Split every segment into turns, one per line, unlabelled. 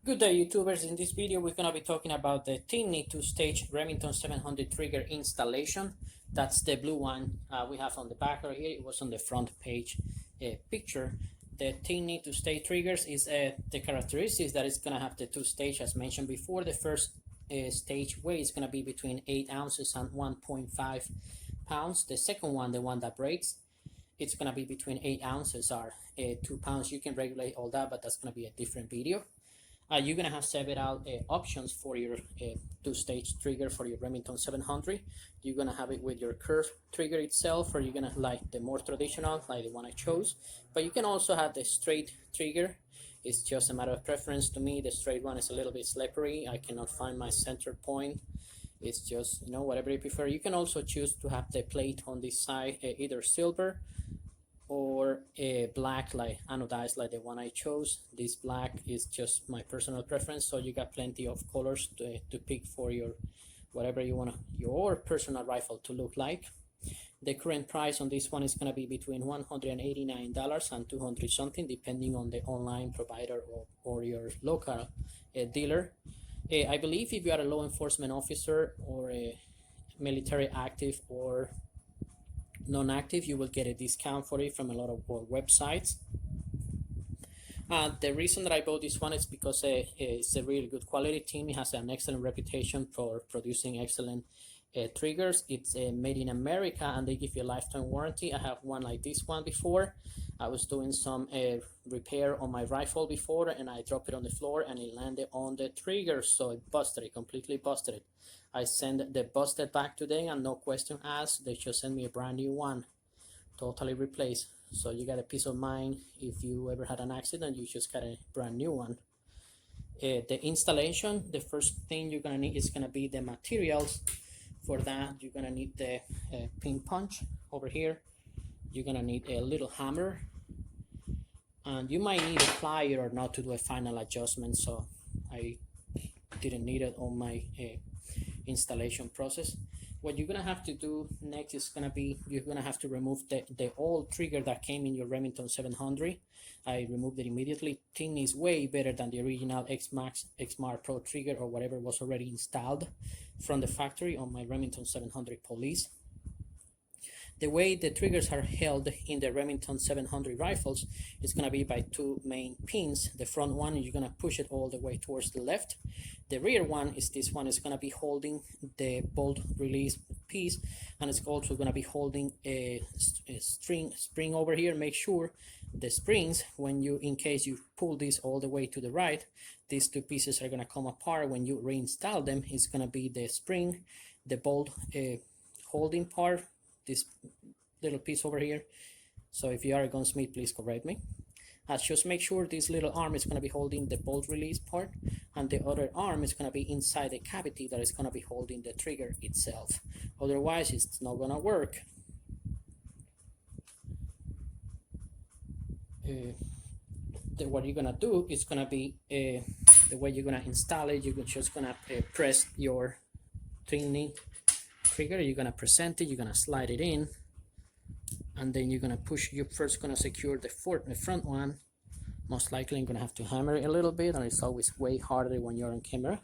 Good day, YouTubers. In this video, we're going to be talking about the Timney two-stage Remington 700 trigger installation. That's the blue one we have on the back right here. It was on the front page picture. The Timney two-stage triggers is the characteristics that it's going to have the two-stage as mentioned before. The first stage weight is going to be between 8 ounces and 1.5 pounds. The second one, the one that breaks, it's going to be between 8 ounces or 2 pounds. You can regulate all that, but that's going to be a different video. You're going to have several options for your two-stage trigger for your Remington 700. You're going to have it with your curved trigger itself, or you're going to like the more traditional, like the one I chose. But you can also have the straight trigger. It's just a matter of preference. To me, the straight one is a little bit slippery. I cannot find my center point. It's just, you know, whatever you prefer. You can also choose to have the plate on this side, either silver or black, like anodized, like the one I chose. This black is just my personal preference, so you got plenty of colors to pick for your whatever you want your personal rifle to look like. The current price on this one is going to be between $189 and 200 something, depending on the online provider or your local dealer. I believe if you are a law enforcement officer or a military active or non-active, you will get a discount for it from a lot of websites. The reason that I bought this one is because it's a really good quality team. It has an excellent reputation for producing excellent triggers. It's made in America, and they give you a lifetime warranty. I have one like this one before. I was doing some repair on my rifle before, and I dropped it on the floor and it landed on the trigger, so it busted it, completely busted it. I sent the busted back today and no question asked. They just sent me a brand new one, totally replaced. So you got a peace of mind. If you ever had an accident, you just got a brand new one. The installation, the first thing you're gonna need is gonna be the materials. For that, you're gonna need the pin punch over here. You're gonna need a little hammer, and you might need a plier or not to do a final adjustment, so I didn't need it on my installation process. What you're gonna have to do next is gonna be, you're gonna have to remove the old trigger that came in your Remington 700. I removed it immediately. Timney is way better than the original X-Max, X-Mar Pro trigger or whatever was already installed from the factory on my Remington 700 Police. The way the triggers are held in the Remington 700 rifles is going to be by two main pins. The front one, you're going to push it all the way towards the left. The rear one is this one, is going to be holding the bolt release piece, and it's also going to be holding a spring over here. Make sure the springs, when you, in case you pull this all the way to the right, these two pieces are going to come apart. When you reinstall them, it's going to be the spring, the bolt holding part, this little piece over here. So if you are a gunsmith, please correct me. Just make sure this little arm is going to be holding the bolt release part, and the other arm is going to be inside the cavity that is going to be holding the trigger itself. Otherwise, it's not going to work. What you're going to do is going to be the way you're going to install it. You're just going to press your Timney trigger. You're going to present it, you're going to slide it in, and then you're going to push. You're first going to secure the front one. Most likely I'm going to have to hammer it a little bit, and it's always way harder when you're on camera.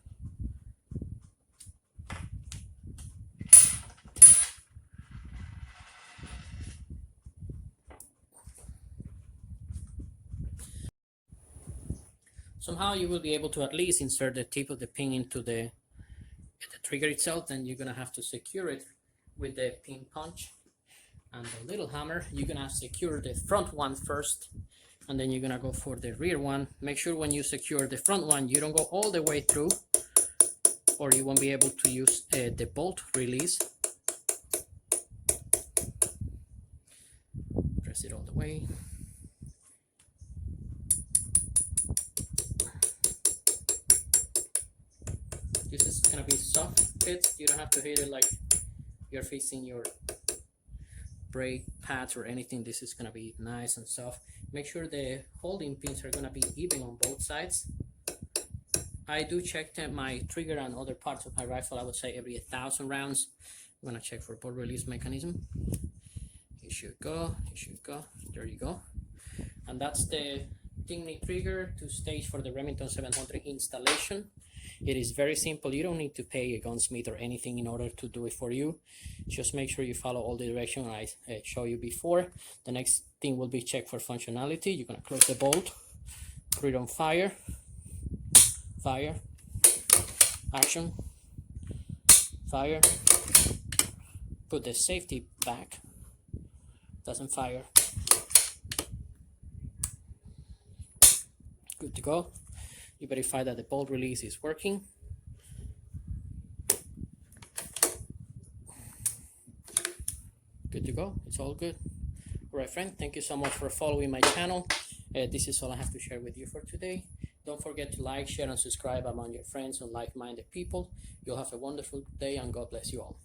Somehow you will be able to at least insert the tip of the pin into the trigger itself. Then you're going to have to secure it with the pin punch and the little hammer. You're going to secure the front one first, and then you're going to go for the rear one. Make sure when you secure the front one, you don't go all the way through, or you won't be able to use the bolt release. Press it all the way. This is going to be soft hit. You don't have to hit it like you're facing your brake pads or anything. This is going to be nice and soft. Make sure the holding pins are going to be even on both sides. I do check my trigger and other parts of my rifle, I would say every 1,000 rounds. I'm going to check for bolt release mechanism. Here should go, there you go. And that's the Timney trigger to stage for the Remington 700 installation. It is very simple. You don't need to pay a gunsmith or anything in order to do it for you. Just make sure you follow all the directions I showed you before. The next thing will be check for functionality. You're gonna close the bolt, put it on fire, fire, action, fire, put the safety back, doesn't fire, good to go. You verify that the bolt release is working. Good to go, it's all good. All right, friend, thank you so much for following my channel. This is all I have to share with you for today. Don't forget to like, share, and subscribe among your friends and like-minded people. You'll have a wonderful day, and God bless you all.